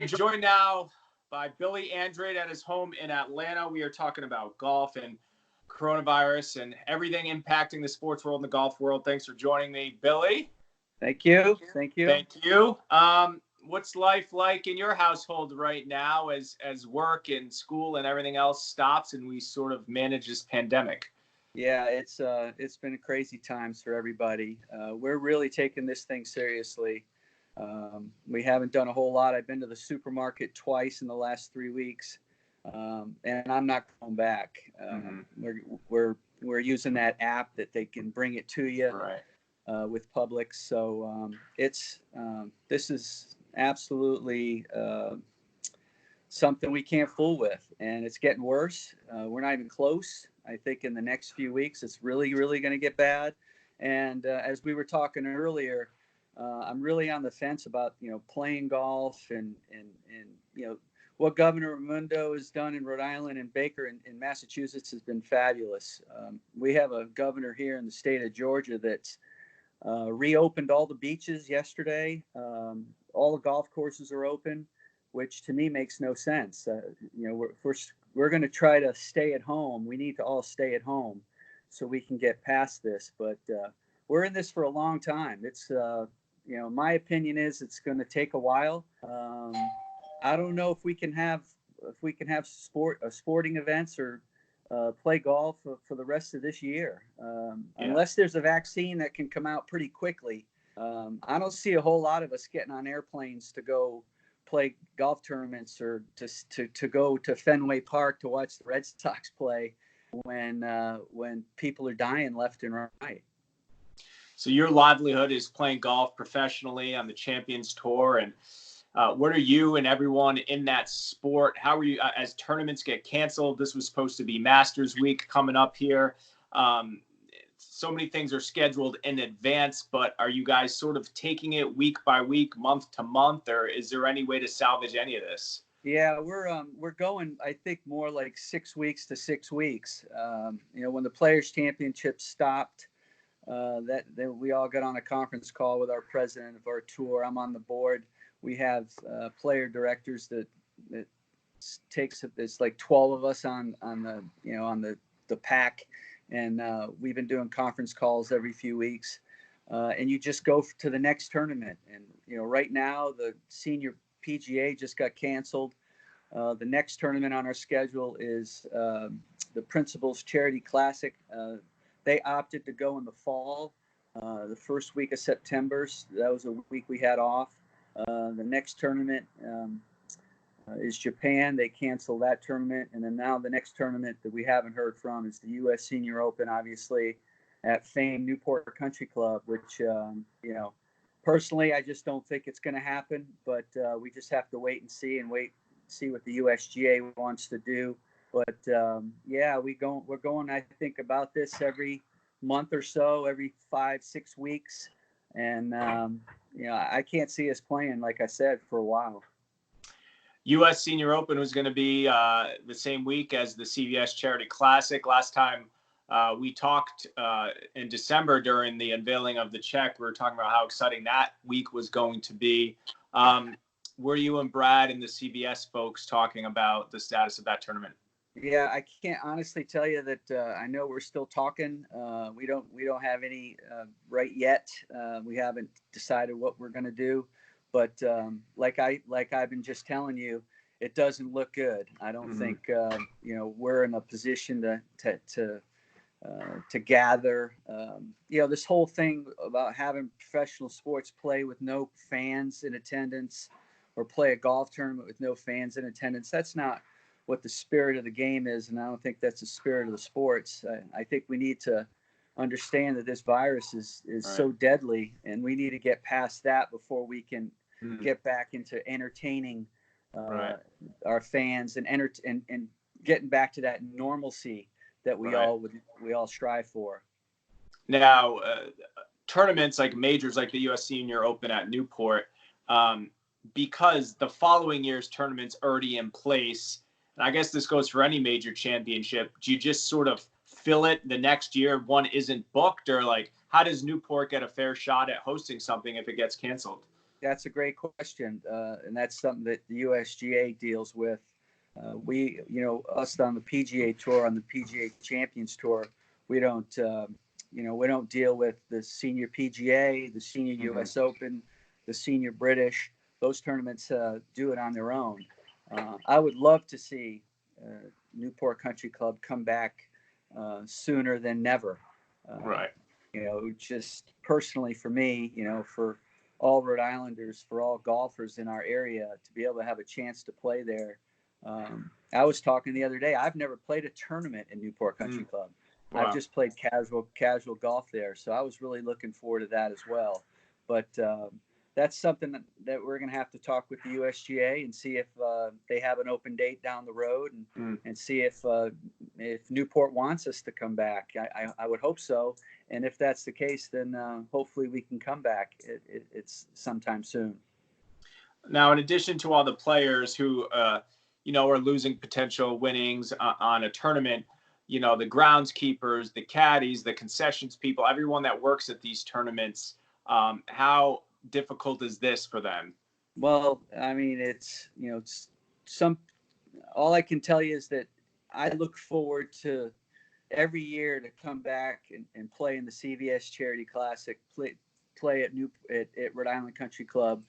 Joined now by Billy Andrade at his home in Atlanta. We are talking about golf and coronavirus and everything impacting the sports world and the golf world. Thanks for joining me, Billy. Thank you. Thank you. Thank you. What's life like in your household right now as work and school and everything else stops and we sort of manage this pandemic? Yeah, it's been crazy times for everybody. We're really taking this thing seriously. We haven't done a whole lot. I've been to the supermarket twice in the last 3 weeks, and I'm not going back. We're using that app that they can bring it to you with Publix. So this is absolutely something we can't fool with, and it's getting worse. We're not even close. I think in the next few weeks, it's really going to get bad. And as we were talking earlier, I'm really on the fence about playing golf and what Governor Raimondo has done in Rhode Island and Baker in Massachusetts has been fabulous. We have a governor here in the state of Georgia that's reopened all the beaches yesterday. All the golf courses are open, which to me makes no sense. We're going to try to stay at home. We need to all stay at home so we can get past this. But we're in this for a long time. It's my opinion is it's going to take a while. I don't know if we can have sporting events or play golf for the rest of this year, unless there's a vaccine that can come out pretty quickly. I don't see a whole lot of us getting on airplanes to go play golf tournaments or to go to Fenway Park to watch the Red Sox play when people are dying left and right. So your livelihood is playing golf professionally on the Champions Tour, and what are you and everyone in that sport? How are you as tournaments get canceled? This was supposed to be Masters Week coming up here. So many things are scheduled in advance, but are you guys sort of taking it week by week, month to month, or is there any way to salvage any of this? Yeah, we're going, I think, more like 6 weeks to 6 weeks. When the Players Championship stopped, that we all got on a conference call with our president of our tour. I'm on the board. We have player directors that takes it's like 12 of us on the pack. And we've been doing conference calls every few weeks, and you just go to the next tournament. And right now the Senior PGA just got canceled. The next tournament on our schedule is the Principals Charity Classic. They opted to go in the fall, the first week of September. So that was a week we had off. The next tournament is Japan. They canceled that tournament. And then now the next tournament that we haven't heard from is the U.S. Senior Open, obviously, at famed Newport Country Club, which, personally, I just don't think it's going to happen. But we just have to wait and see what the USGA wants to do. But, we're going, I think, about this every month or so, every 5-6 weeks. And, I can't see us playing, like I said, for a while. U.S. Senior Open was going to be the same week as the CVS Charity Classic. Last time we talked in December during the unveiling of the check, we were talking about how exciting that week was going to be. Were you and Brad and the CVS folks talking about the status of that tournament? Yeah, I can't honestly tell you that I know we're still talking. We don't have any right yet. We haven't decided what we're going to do. But like I've been just telling you, it doesn't look good. I don't think we're in a position to gather. This whole thing about having professional sports play with no fans in attendance, or play a golf tournament with no fans in attendance. That's not what the spirit of the game is, and I don't think that's the spirit of the sports. I think we need to understand that this virus is so deadly, and we need to get past that before we can get back into entertaining our fans and getting back to that normalcy that we all strive for. Now, tournaments like majors like the U.S. Senior Open at Newport, because the following year's tournament's already in place, and I guess this goes for any major championship, do you just sort of fill it the next year if one isn't booked, or like how does Newport get a fair shot at hosting something if it gets canceled? that's a great question, and that's something that the USGA deals with. We, us on the PGA Tour, on the PGA Champions Tour, we don't, we don't deal with the Senior PGA, the Senior U.S. Open, the Senior British. Those tournaments do it on their own. I would love to see Newport Country Club come back sooner than never. Right. Just personally for me, for all Rhode Islanders, for all golfers in our area, to be able to have a chance to play there. I was talking the other day. I've never played a tournament in Newport Country Club. Wow. I've just played casual golf there. So I was really looking forward to that as well. But that's something that we're going to have to talk with the USGA and see if they have an open date down the road, and see if Newport wants us to come back. I would hope so. And if that's the case, then hopefully we can come back. It's sometime soon. Now, in addition to all the players who, are losing potential winnings on a tournament, the groundskeepers, the caddies, the concessions people, everyone that works at these tournaments, how difficult is this for them? Well, I mean, it's all I can tell you is that I look forward to every year to come back and play in the CVS Charity Classic, play at Rhode Island Country Club,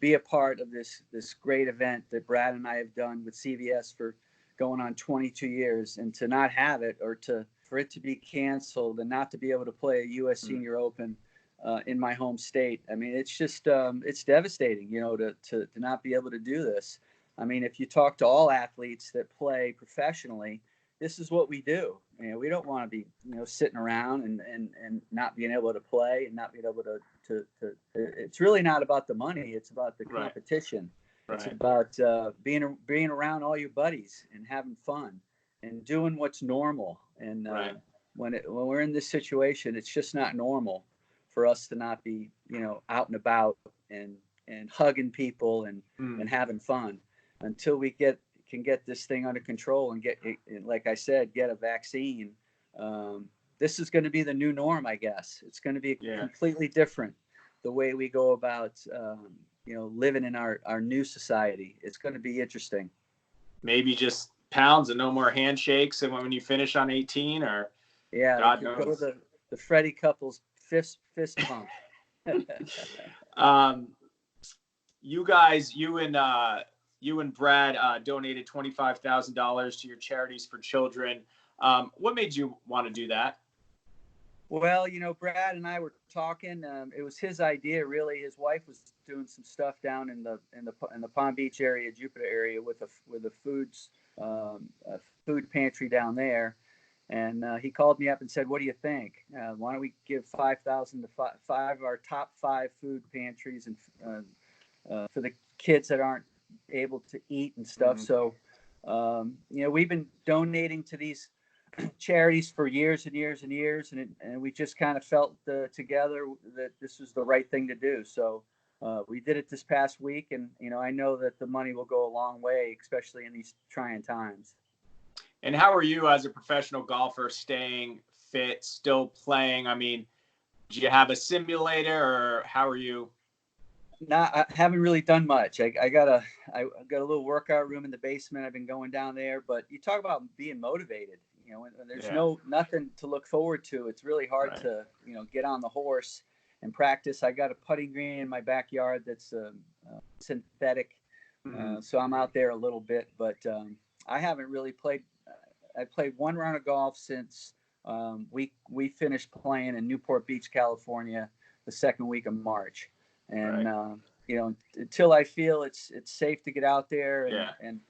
be a part of this great event that Brad and I have done with CVS for going on 22 years, and to not have it, or for it to be canceled and not to be able to play a U.S. Senior Open in my home state. I mean, it's just it's devastating, to not be able to do this. I mean, if you talk to all athletes that play professionally, this is what we do. We don't want to be, sitting around and not being able to play and not being able to it's really not about the money. It's about the competition. Right. It's about being around all your buddies and having fun and doing what's normal. And when we're in this situation, it's just not normal for us to not be, out and about and hugging people and having fun until we can get this thing under control and like I said, get a vaccine. This is going to be the new norm, I guess. It's going to be completely different, the way we go about, living in our new society. It's going to be interesting. Maybe just pounds and no more handshakes, and when you finish on 18, or God knows. Go to the Freddie couples fist pump. You and Brad donated $25,000 to your charities for children. What made you want to do that? Well, Brad and I were talking. It was his idea, really. His wife was doing some stuff down in the Palm Beach area, Jupiter area, with a food pantry down there. And he called me up and said, "What do you think? Why don't we give $5,000 to five of our top 5 food pantries, and for the kids that aren't able to eat and stuff." So, we've been donating to these charities for years and years and years, and we just kind of felt together that this was the right thing to do. So we did it this past week, and I know that the money will go a long way, especially in these trying times. And how are you as a professional golfer staying fit, still playing? I mean, do you have a simulator, or how are you? No, I haven't really done much. I got a little workout room in the basement. I've been going down there, but you talk about being motivated. When there's nothing to look forward to, it's really hard to get on the horse and practice. I got a putting green in my backyard that's synthetic, so I'm out there a little bit, but I haven't really played. I played one round of golf since we finished playing in Newport Beach, California, the second week of March. And until I feel it's safe to get out there and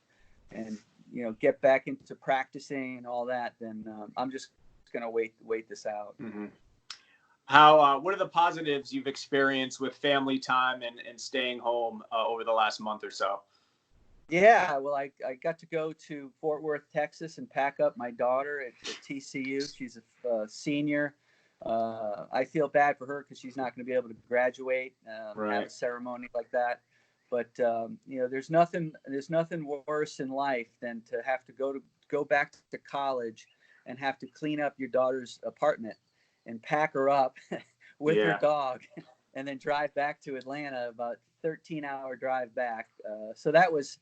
get back into practicing and all that, then I'm just gonna wait this out. How what are the positives you've experienced with family time and staying home over the last month or so? Yeah, well, I got to go to Fort Worth, Texas, and pack up my daughter at TCU. She's a senior. I feel bad for her because she's not going to be able to graduate, have a ceremony like that. But there's nothing worse in life than to have to go back to college and have to clean up your daughter's apartment and pack her up with her dog, and then drive back to Atlanta about 13-hour drive back. So that was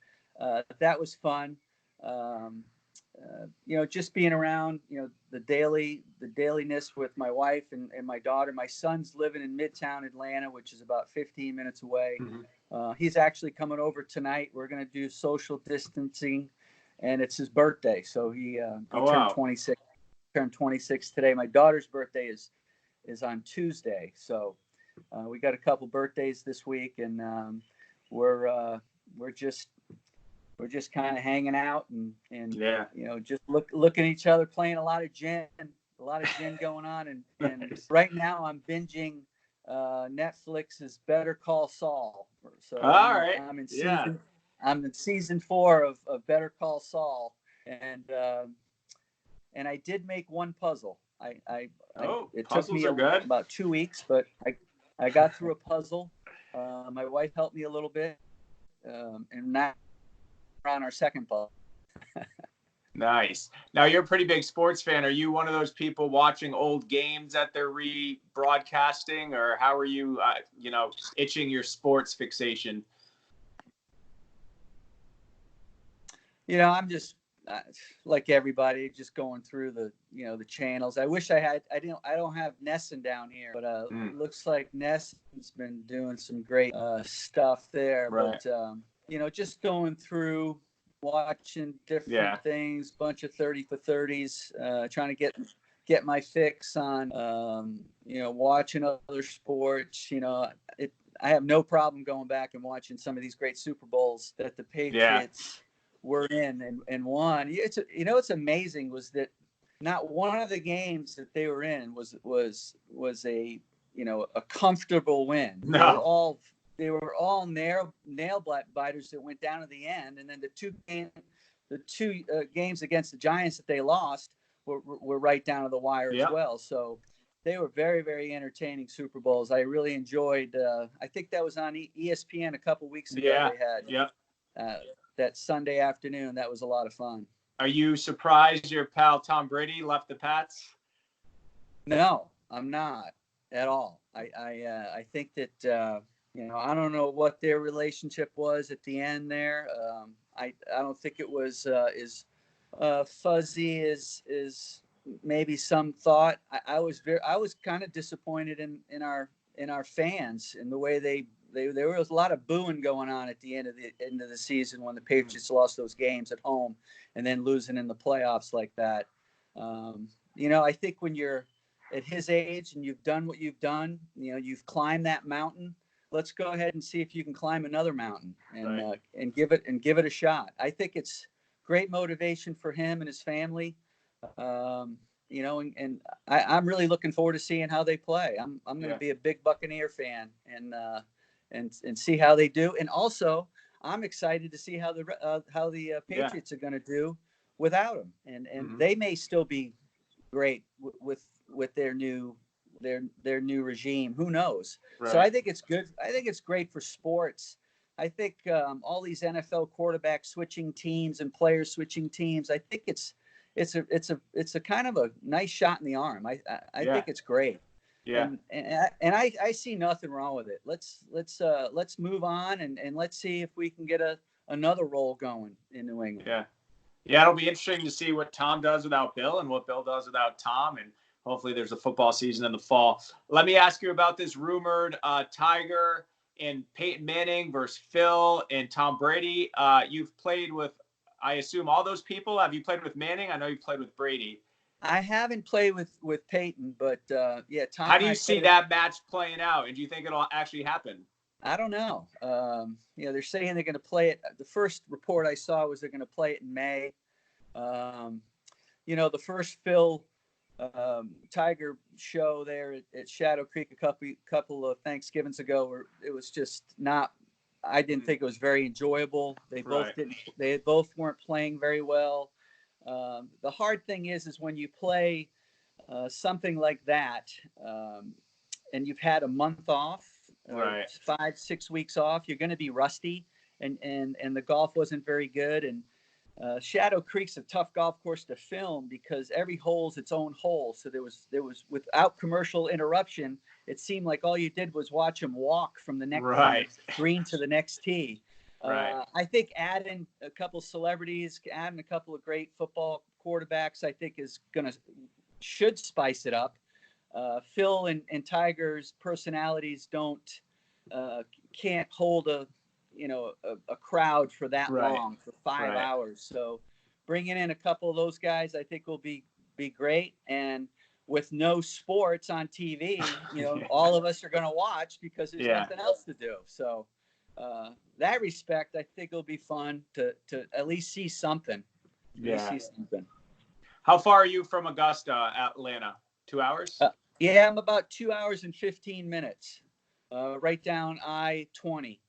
fun. Um, just being around, the dailiness with my wife and my daughter. My son's living in Midtown Atlanta, which is about 15 minutes away. He's actually coming over tonight. We're going to do social distancing, and it's his birthday. So he Oh, turned wow. 26. Turned 26 today. My daughter's birthday is on Tuesday. So we got a couple birthdays this week, and we're just kind of hanging out and Yeah. just looking at each other, playing a lot of gin going on, and Nice. right now I'm binging Netflix's Better Call Saul. So All right. I'm in Yeah. season 4 of Better Call Saul, and I did make one puzzle. Oh, It took puzzles me are good. about 2 weeks, but I got through a puzzle. My wife helped me a little bit, and now we're on our second puzzle. Nice. Now you're a pretty big sports fan. Are you one of those people watching old games that they're rebroadcasting, or how are you, itching your sports fixation? I'm just like everybody, just going through the channels. I wish I don't have Nesson down here, but looks like Nesson's been doing some great stuff there. Right. But just going through, watching different things, bunch of 30 for 30s, trying to get my fix on watching other sports. I have no problem going back and watching some of these great Super Bowls that the Patriots were in and won. It's amazing was that not one of the games that they were in was a a comfortable win. No. They were all nail biters that went down to the end, and then the two games against the Giants that they lost were right down to the wire as well. So they were very, very entertaining Super Bowls. I really enjoyed. I think that was on ESPN a couple weeks ago. They had that Sunday afternoon. That was a lot of fun. Are you surprised your pal Tom Brady left the Pats? No, I'm not at all. I think that I don't know what their relationship was at the end there. I don't think it was as fuzzy as maybe some thought. I was kind of disappointed in our fans in the way there was a lot of booing going on at the end of the season when the Patriots lost those games at home and then losing in the playoffs like that. I think when you're at his age and you've done what you've done, you've climbed that mountain. Let's go ahead and see if you can climb another mountain and give it a shot. I think it's great motivation for him and his family. And I'm really looking forward to seeing how they play. I'm going to be a big Buccaneer fan and see how they do. And also, I'm excited to see how the Patriots are going to do without him. And they may still be great with their new regime. Who knows? Right. So I think it's good. I think it's great for sports. I think all these NFL quarterbacks switching teams and players switching teams. I think it's a kind of a nice shot in the arm. I think it's great. Yeah. And I see nothing wrong with it. Let's move on and let's see if we can get another role going in New England. Yeah. Yeah, it'll be interesting to see what Tom does without Bill and what Bill does without Tom, and hopefully there's a football season in the fall. Let me ask you about this rumored Tiger and Peyton Manning versus Phil and Tom Brady. You've played with, I assume, all those people. Have you played with Manning? I know you played with Brady. I haven't played with Peyton, but Tom. How do you see that match playing out, and do you think it'll actually happen? I don't know. They're saying they're going to play it. The first report I saw was they're going to play it in May. The first Phil Tiger show there at Shadow Creek a couple of Thanksgivings ago, where it was just not. I didn't think it was very enjoyable. They both didn't. They both weren't playing very well. The hard thing is when you play something like that, and you've had a month off. 5-6 weeks off, you're going to be rusty, and the golf wasn't very good. And Shadow Creek's a tough golf course to film because every hole's its own hole. So there was without commercial interruption, it seemed like all you did was watch them walk from the next Right. green to the next tee. Right. I think adding a couple celebrities, adding a couple of great football quarterbacks, I think should spice it up. Phil and Tiger's personalities can't hold a crowd for that Right. long, for 5 Right. hours. So bringing in a couple of those guys, I think will be great. And with no sports on TV, all of us are going to watch because there's Yeah. nothing else to do. So that respect, I think it'll be fun to at least see something. Yeah. See something. How far are you from Augusta, Atlanta? 2 hours? Yeah, I'm about 2 hours and 15 minutes, right down I-20.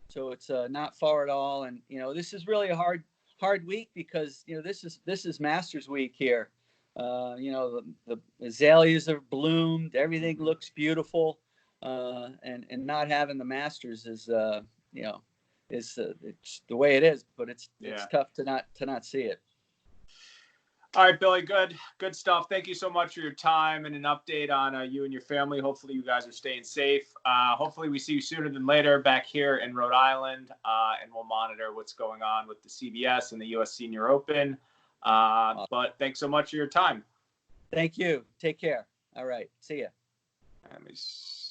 So it's not far at all. And, this is really a hard week because, this is Masters week here. The azaleas are bloomed. Everything looks beautiful. And not having the Masters is, it's the way it is, but it's tough to not see it. All right, Billy, good stuff. Thank you so much for your time and an update on you and your family. Hopefully you guys are staying safe. Hopefully we see you sooner than later back here in Rhode Island, and we'll monitor what's going on with the CVS and the U.S. Senior Open. But thanks so much for your time. Thank you. Take care. All right. See ya. Let me see.